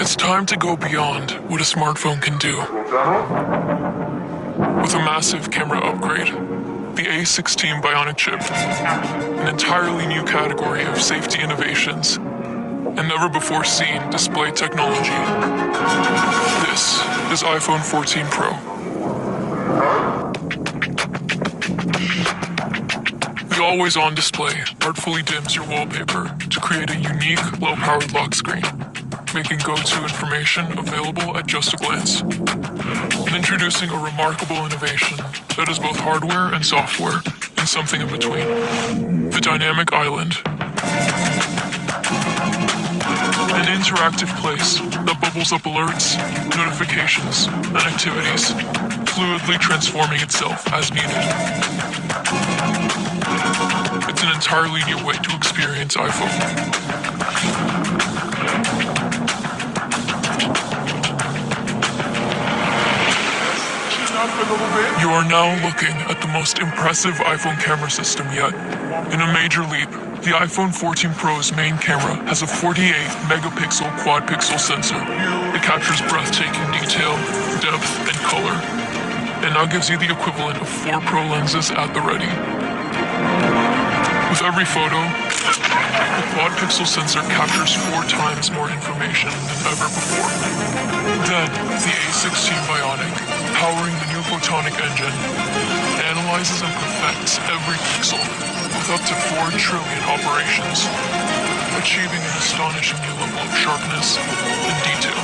It's time to go beyond what a smartphone can do. With a massive camera upgrade, the A16 Bionic chip, an entirely new category of safety innovations, and never-before-seen display technology. This is iPhone 14 Pro. The always-on display artfully dims your wallpaper to create a unique, low-powered lock screen, making go-to information available at just a glance. And introducing a remarkable innovation that is both hardware and software, and something in between. The Dynamic Island. An interactive place that bubbles up alerts, notifications, and activities, fluidly transforming itself as needed. It's an entirely new way to experience iPhone. You are now looking at the most impressive iPhone camera system yet. In a major leap, the iPhone 14 Pro's main camera has a 48-megapixel quad-pixel sensor that captures breathtaking detail, depth, and color, and now gives you the equivalent of 4 Pro lenses at the ready. With every photo, the quad-pixel sensor captures 4 times more information than ever before. Then, the A16 Bionic, powering the new photonic engine, analyzes and perfects every pixel with up to 4 trillion operations, achieving an astonishing new level of sharpness and detail.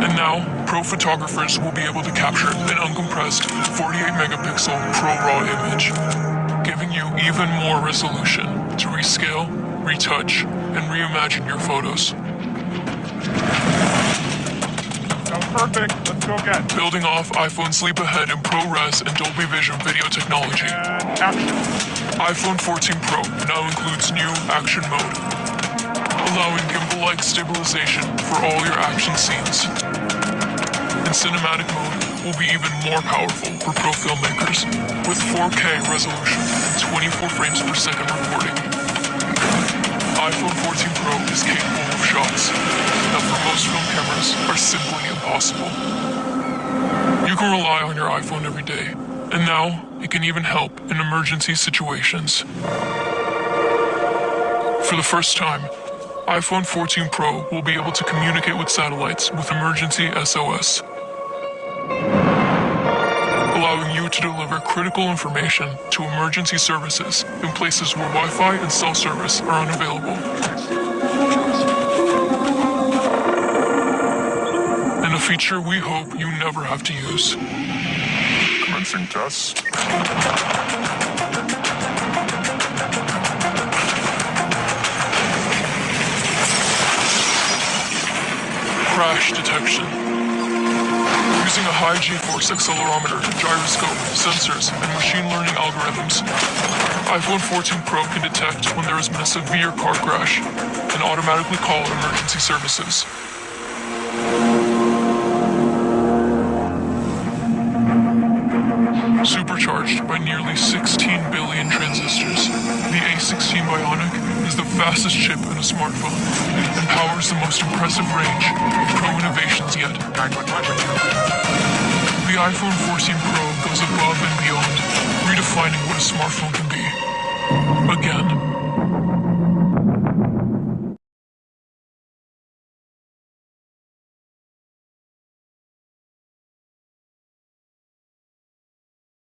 And now, pro photographers will be able to capture an uncompressed 48-megapixel Pro RAW image, giving you even more resolution to rescale, retouch, and reimagine your photos. Perfect. Let's go again. Building off iPhone's leap ahead in ProRes and Dolby Vision video technology, iPhone 14 Pro now includes new Action Mode, allowing gimbal-like stabilization for all your action scenes. And Cinematic Mode will be even more powerful for pro filmmakers, with 4K resolution and 24 frames per second recording. iPhone 14 Pro is capable of shots that for most film cameras are simply impossible. You can rely on your iPhone every day, and now it can even help in emergency situations. For the first time, iPhone 14 Pro will be able to communicate with satellites with emergency SOS, allowing you to deliver critical information to emergency services in places where Wi-Fi and cell service are unavailable. And a feature we hope you never have to use. Commencing test. Crash detection. Using a high G-force accelerometer, gyroscope, sensors, and machine learning algorithms, iPhone 14 Pro can detect when there has been a severe car crash and automatically call emergency services. Supercharged by nearly 16 billion transistors, the A16 Bionic is the fastest chip in a smartphone and powers the most impressive range of Pro innovations yet. The iPhone 14 Pro goes above and beyond, redefining what a smartphone can be. Again.